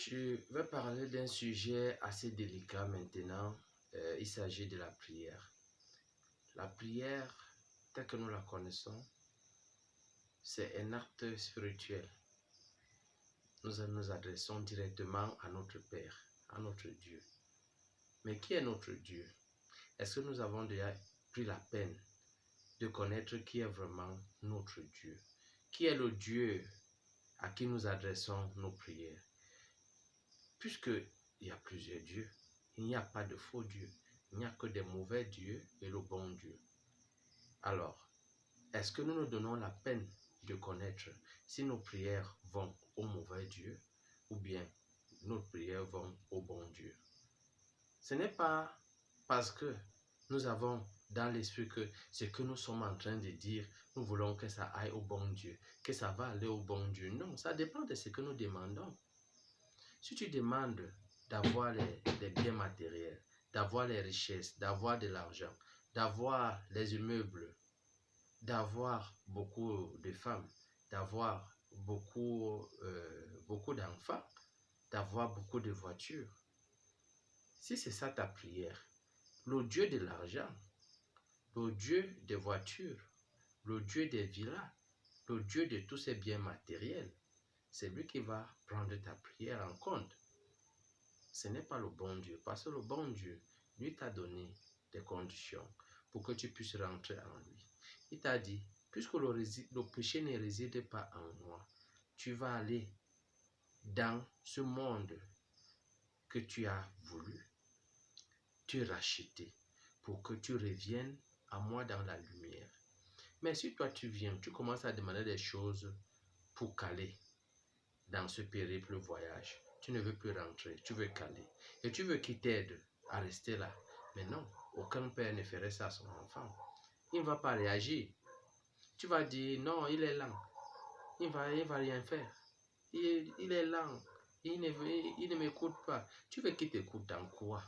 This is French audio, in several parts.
Je vais parler d'un sujet assez délicat maintenant. Il s'agit de la prière. La prière, telle que nous la connaissons, c'est un acte spirituel. Nous nous adressons directement à notre Père, à notre Dieu. Mais qui est notre Dieu? Est-ce que nous avons déjà pris la peine de connaître qui est vraiment notre Dieu? Qui est le Dieu à qui nous adressons nos prières? Puisqu'il y a plusieurs dieux, il n'y a pas de faux dieux. Il n'y a que des mauvais dieux et le bon Dieu. Alors, est-ce que nous nous donnons la peine de connaître si nos prières vont au mauvais Dieu ou bien nos prières vont au bon Dieu? Ce n'est pas parce que nous avons dans l'esprit que ce que nous sommes en train de dire, nous voulons que ça aille au bon Dieu, que ça va aller au bon Dieu. Non, ça dépend de ce que nous demandons. Si tu demandes d'avoir les biens matériels, d'avoir les richesses, d'avoir de l'argent, d'avoir les immeubles, d'avoir beaucoup de femmes, d'avoir beaucoup d'enfants, d'avoir beaucoup de voitures, si c'est ça ta prière, le Dieu de l'argent, le Dieu des voitures, le Dieu des villas, le Dieu de tous ces biens matériels, c'est lui qui va prendre ta prière en compte. Ce n'est pas le bon Dieu, parce que le bon Dieu, lui t'a donné des conditions pour que tu puisses rentrer en lui. Il t'a dit, puisque le péché ne réside pas en moi, tu vas aller dans ce monde que tu as voulu, te racheter pour que tu reviennes à moi dans la lumière. Mais si toi tu viens, tu commences à demander des choses pour caler dans ce périple voyage, tu ne veux plus rentrer, tu veux caler. Et tu veux qu'il t'aide à rester là. Mais non, aucun père ne ferait ça à son enfant. Il ne va pas réagir. Tu vas dire, non, il est lent. Il va rien faire. Il est lent. Il ne m'écoute pas. Tu veux qu'il t'écoute en quoi?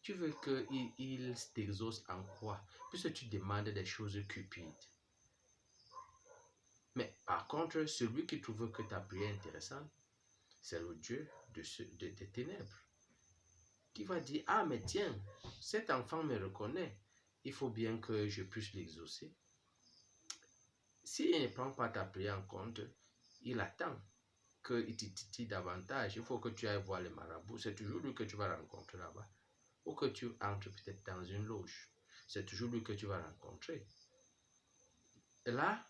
Tu veux qu'il t'exauce en quoi? Puisque tu demandes des choses cupides. Mais par contre, celui qui trouve que ta prière est intéressante, c'est le Dieu des ténèbres, qui va dire, ah mais tiens, cet enfant me reconnaît, il faut bien que je puisse l'exaucer. S'il ne prend pas ta prière en compte, il attend qu'il te titille davantage. Il faut que tu ailles voir les marabouts, c'est toujours lui que tu vas rencontrer là-bas. Ou que tu entres peut-être dans une loge, c'est toujours lui que tu vas rencontrer. Et là,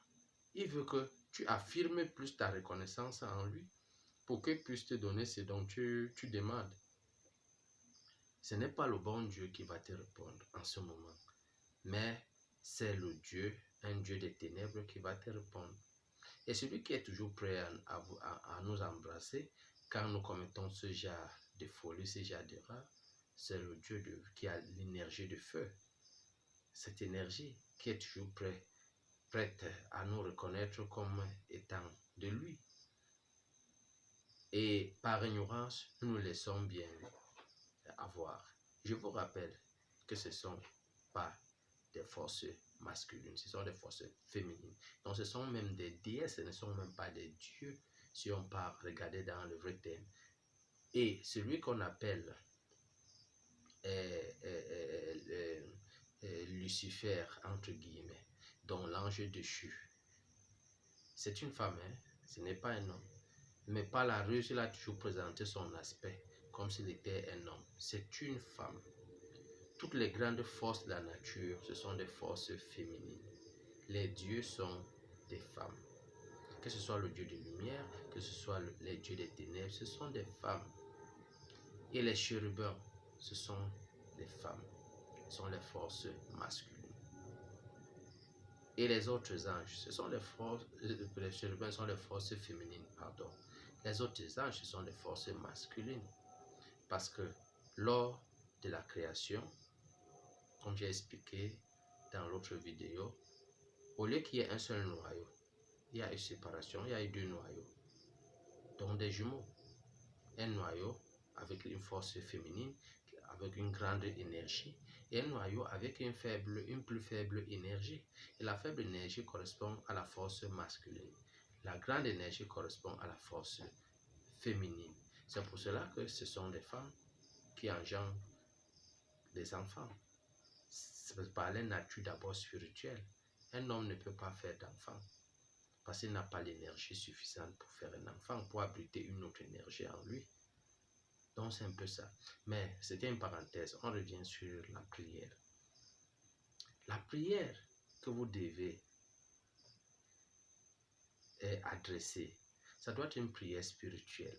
il veut que tu affirmes plus ta reconnaissance en lui pour qu'il puisse te donner ce dont tu demandes. Ce n'est pas le bon Dieu qui va te répondre en ce moment, mais c'est le Dieu, un Dieu des ténèbres qui va te répondre. Et celui qui est toujours prêt à nous embrasser quand nous commettons ce genre de folie, ce genre d'erreur, c'est le Dieu qui a l'énergie de feu. Cette énergie qui est toujours prête à nous reconnaître comme étant de lui. Et par ignorance, nous nous laissons bien avoir. Je vous rappelle que ce ne sont pas des forces masculines, ce sont des forces féminines. Donc ce sont même des déesses, ce ne sont même pas des dieux, si on part regarder dans le vrai thème. Et celui qu'on appelle Lucifer, entre guillemets, dont l'ange déchu, c'est une femme, hein? Ce n'est pas un homme. Mais par la ruse, il a toujours présenté son aspect comme s'il était un homme. C'est une femme. Toutes les grandes forces de la nature, ce sont des forces féminines. Les dieux sont des femmes. Que ce soit le dieu de lumière, que ce soit les dieux des ténèbres, ce sont des femmes. Et les chérubins, ce sont des femmes. Ce sont les forces masculines. Et les autres anges, ce sont les chérubins sont les forces féminines, pardon. Les autres anges, ce sont les forces masculines. Parce que lors de la création, comme j'ai expliqué dans l'autre vidéo, au lieu qu'il y ait un seul noyau, il y a une séparation, il y a eu deux noyaux, donc des jumeaux. Un noyau avec une force féminine, avec une grande énergie, et un noyau avec une plus faible énergie. Et la faible énergie correspond à la force masculine. La grande énergie correspond à la force féminine. C'est pour cela que ce sont les femmes qui engendrent des enfants. C'est par la nature d'abord spirituelle. Un homme ne peut pas faire d'enfant parce qu'il n'a pas l'énergie suffisante pour faire un enfant, pour abriter une autre énergie en lui. Donc c'est un peu ça. Mais c'était une parenthèse. On revient sur la prière. La prière que vous devez adresser, ça doit être une prière spirituelle.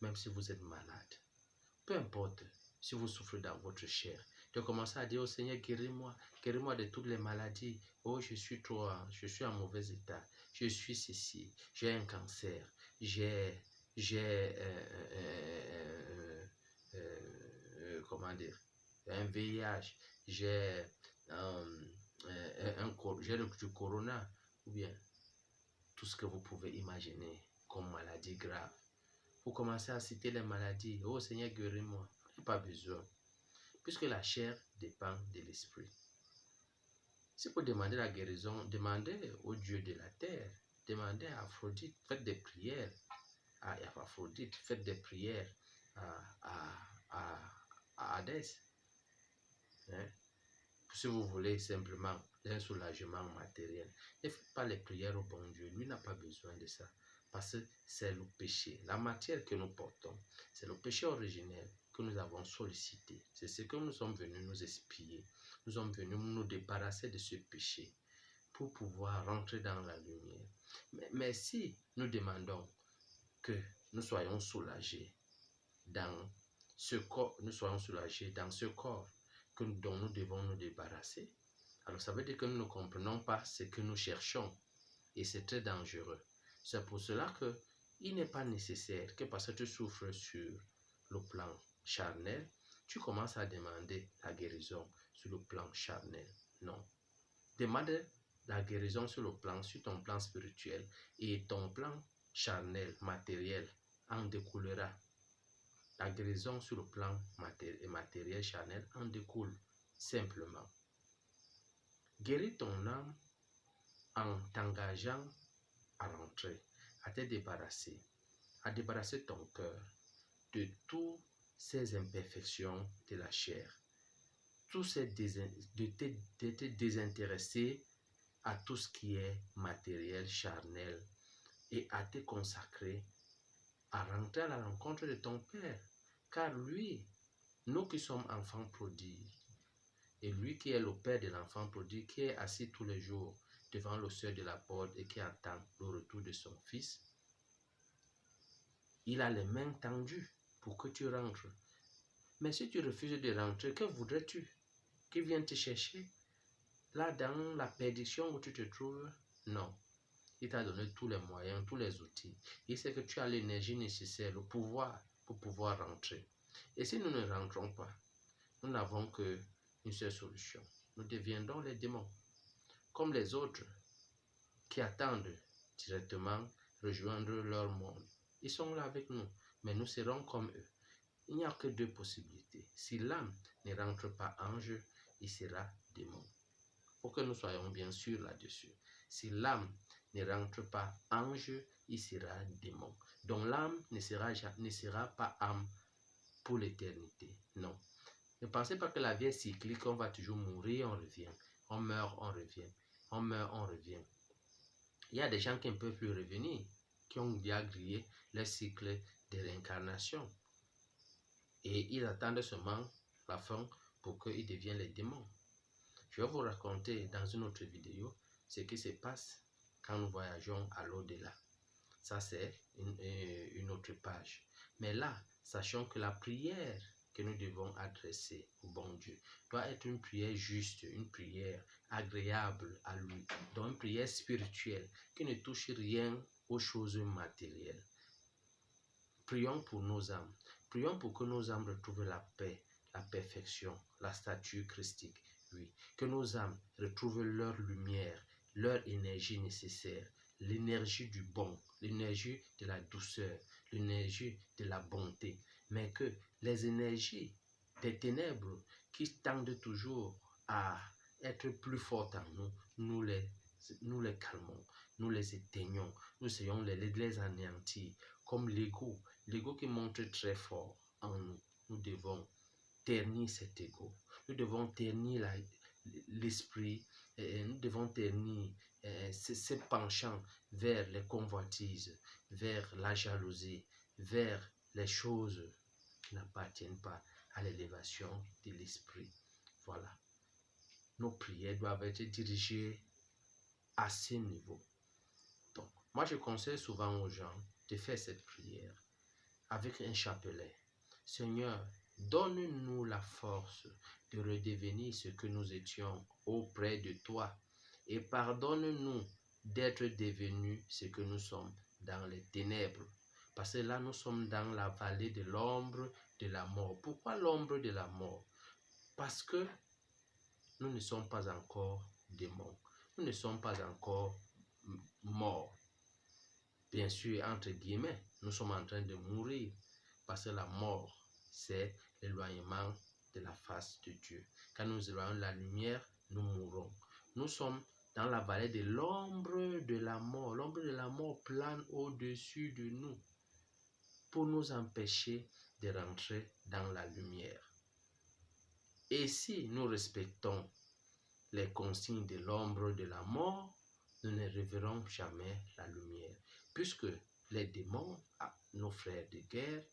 Même si vous êtes malade, peu importe si vous souffrez dans votre chair, de commencer à dire au Seigneur, guéris-moi de toutes les maladies. Oh, je suis en mauvais état, je suis ceci, j'ai un cancer, j'ai comment dire, un VIH, j'ai du corona, ou bien tout ce que vous pouvez imaginer comme maladie grave. Vous commencez à citer les maladies. Oh Seigneur, guéris-moi. Il n'y a pas besoin. Puisque la chair dépend de l'esprit. Si vous demandez la guérison, demandez au Dieu de la terre. Demandez à Aphrodite. Faites des prières à Aphrodite. Faites des prières à Hadès. Hein? Si vous voulez simplement un soulagement matériel, ne faites pas les prières au bon Dieu. Lui n'a pas besoin de ça. Parce que c'est le péché. La matière que nous portons, c'est le péché originel que nous avons sollicité. C'est ce que nous sommes venus nous expier. Nous sommes venus nous débarrasser de ce péché pour pouvoir rentrer dans la lumière. Mais si nous demandons que nous soyons soulagés dans ce corps, dont nous devons nous débarrasser, alors ça veut dire que nous ne comprenons pas ce que nous cherchons et c'est très dangereux. C'est pour cela qu'il n'est pas nécessaire que parce que tu souffres sur le plan charnel, tu commences à demander la guérison sur le plan charnel. Non. Demande la guérison sur ton plan spirituel et ton plan charnel, matériel, en découlera. La guérison sur le plan matériel charnel en découle simplement. Guéris ton âme en t'engageant à rentrer, à te débarrasser, à débarrasser ton cœur de toutes ces imperfections de la chair, de te désintéresser à tout ce qui est matériel, charnel, et à te consacrer, à rentrer à la rencontre de ton Père. Car lui, nous qui sommes enfants prodigues, et lui qui est le Père de l'enfant prodigue, qui est assis tous les jours devant le seuil de la porte et qui attend le retour de son fils, il a les mains tendues pour que tu rentres. Mais si tu refuses de rentrer, que voudrais-tu? Qu'il vienne te chercher? Là, dans la perdition où tu te trouves? Non. Il t'a donné tous les moyens, tous les outils. Il sait que tu as l'énergie nécessaire, le pouvoir pour pouvoir rentrer. Et si nous ne rentrons pas, nous n'avons qu'une seule solution. Nous deviendrons les démons. Comme les autres qui attendent directement rejoindre leur monde. Ils sont là avec nous, mais nous serons comme eux. Il n'y a que deux possibilités. Si l'âme ne rentre pas ange, il sera démon. Pour que nous soyons bien sûrs là-dessus. Si l'âme ne rentre pas ange, il sera démon. Donc l'âme ne sera pas âme pour l'éternité. Non. Ne pensez pas que la vie est cyclique, on va toujours mourir, on revient. On meurt, on revient. On meurt, on revient. Il y a des gens qui ne peuvent plus revenir, qui ont déjà grillé le cycle de réincarnation. Et ils attendent seulement la fin pour qu'ils deviennent les démons. Je vais vous raconter dans une autre vidéo ce qui se passe quand nous voyageons à l'au-delà. Ça, c'est une autre page. Mais là, sachons que la prière que nous devons adresser au bon Dieu doit être une prière juste, une prière agréable à lui, donc une prière spirituelle qui ne touche rien aux choses matérielles. Prions pour nos âmes. Prions pour que nos âmes retrouvent la paix, la perfection, la stature christique. Oui, que nos âmes retrouvent leur lumière, leur énergie nécessaire, l'énergie du bon, l'énergie de la douceur, l'énergie de la bonté, mais que les énergies des ténèbres qui tendent toujours à être plus fortes en nous, nous les nous les calmons, nous les éteignons, nous essayons de les anéantir, comme l'ego. L'ego qui montre très fort en nous. Nous devons ternir cet ego. Nous devons ternir l'esprit, nous devons ternir ces penchants vers les convoitises, vers la jalousie, vers les choses qui n'appartiennent pas à l'élévation de l'esprit. Voilà. Nos prières doivent être dirigées à ce niveau. Donc, moi je conseille souvent aux gens de faire cette prière avec un chapelet. Seigneur, donne-nous la force de redevenir ce que nous étions auprès de toi et pardonne-nous d'être devenus ce que nous sommes dans les ténèbres. Parce que là, nous sommes dans la vallée de l'ombre de la mort. Pourquoi l'ombre de la mort? Parce que nous ne sommes pas encore démons. Nous ne sommes pas encore morts. Bien sûr, entre guillemets, nous sommes en train de mourir. Parce que la mort, c'est l'éloignement de la face de Dieu. Quand nous éloignons la lumière, nous mourrons. Nous sommes dans la vallée de l'ombre de la mort. L'ombre de la mort plane au-dessus de nous pour nous empêcher de rentrer dans la lumière. Et si nous respectons les consignes de l'ombre de la mort, nous ne reverrons jamais la lumière. Puisque les démons, nos frères de guerre,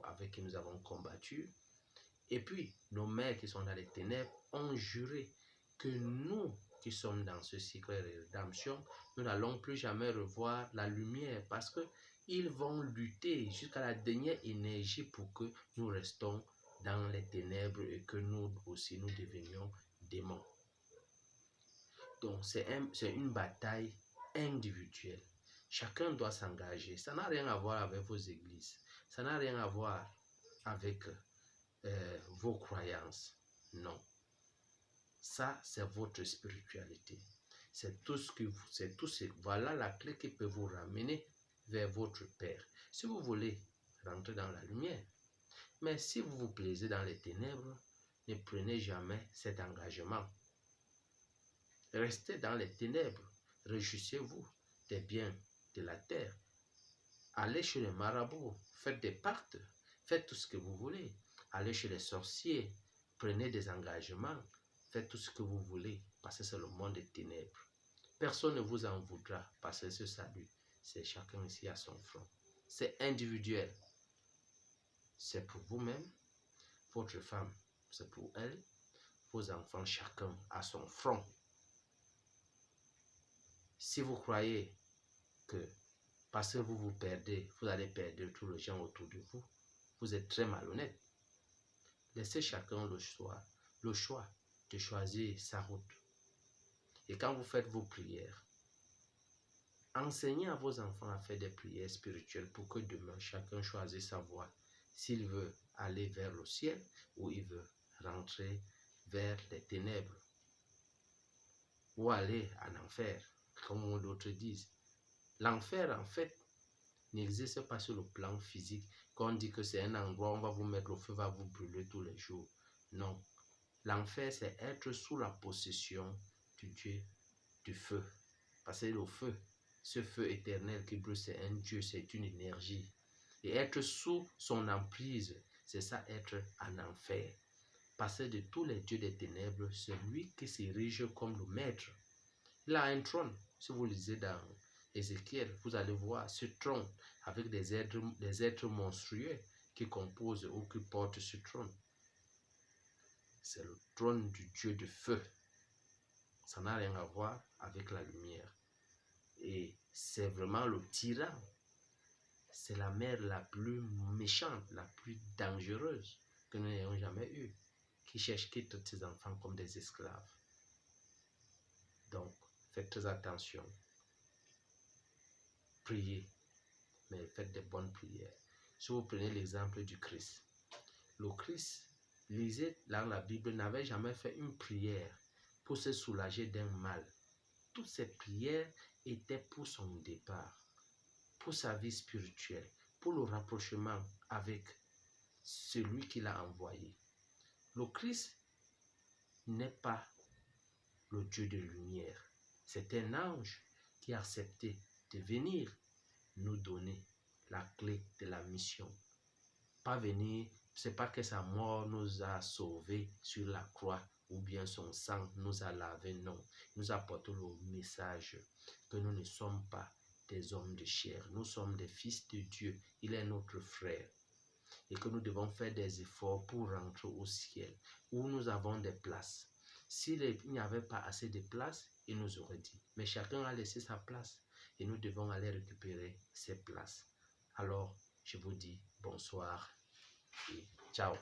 avec qui nous avons combattu, et puis nos mères qui sont dans les ténèbres, ont juré que nous qui sommes dans ce cycle de rédemption, nous n'allons plus jamais revoir la lumière parce qu'ils vont lutter jusqu'à la dernière énergie pour que nous restons dans les ténèbres et que nous aussi nous devenions démons. Donc c'est une bataille individuelle. Chacun doit s'engager. Ça n'a rien à voir avec vos églises. Ça n'a rien à voir avec vos croyances. Non. Ça, c'est votre spiritualité. Voilà la clé qui peut vous ramener vers votre Père. Si vous voulez rentrer dans la lumière, mais si vous vous plaisez dans les ténèbres, ne prenez jamais cet engagement. Restez dans les ténèbres. Réjouissez-vous des biens de la terre. Allez chez les marabouts. Faites des pactes. Faites tout ce que vous voulez. Allez chez les sorciers. Prenez des engagements. Faites tout ce que vous voulez. Parce que c'est le monde des ténèbres. Personne ne vous en voudra. Parce que ce salut, c'est chacun ici à son front. C'est individuel. C'est pour vous-même. Votre femme, c'est pour elle. Vos enfants, chacun à son front. Si vous croyez que parce que vous vous perdez, vous allez perdre tous les gens autour de vous, vous êtes très malhonnête. Laissez chacun le choix de choisir sa route. Et quand vous faites vos prières, enseignez à vos enfants à faire des prières spirituelles pour que demain, chacun choisisse sa voie. S'il veut aller vers le ciel ou il veut rentrer vers les ténèbres ou aller en enfer, comme d'autres disent. L'enfer, en fait, n'existe pas sur le plan physique. Quand on dit que c'est un endroit où on va vous mettre, le feu va vous brûler tous les jours. Non. L'enfer, c'est être sous la possession du Dieu du feu. Parce que le feu, ce feu éternel qui brûle, c'est un Dieu, c'est une énergie. Et être sous son emprise, c'est ça, être en enfer. Parce que de tous les dieux des ténèbres, c'est lui qui s'érige comme le maître. Il a un trône. Si vous lisez dans Ézéchiel, vous allez voir ce trône avec des êtres monstrueux qui composent ou qui portent ce trône. C'est le trône du Dieu de feu. Ça n'a rien à voir avec la lumière. Et c'est vraiment le tyran. C'est la mère la plus méchante, la plus dangereuse que nous n'ayons jamais eue, qui traite ses enfants comme des esclaves. Donc, faites très attention. Priez, mais faites des bonnes prières. Si vous prenez l'exemple du Christ, le Christ, lisez dans la Bible, n'avait jamais fait une prière pour se soulager d'un mal. Toutes ces prières étaient pour son départ, pour sa vie spirituelle, pour le rapprochement avec celui qui l'a envoyé. Le Christ n'est pas le Dieu de lumière. C'est un ange qui a accepté de venir nous donner la clé de la mission. Pas venir, c'est pas que sa mort nous a sauvés sur la croix ou bien son sang nous a lavé, non. Il nous apporte le message que nous ne sommes pas des hommes de chair, nous sommes des fils de Dieu, il est notre frère et que nous devons faire des efforts pour rentrer au ciel où nous avons des places. S'il n'y avait pas assez de places, il nous aurait dit, mais chacun a laissé sa place et nous devons aller récupérer ces places. Alors, je vous dis bonsoir et ciao.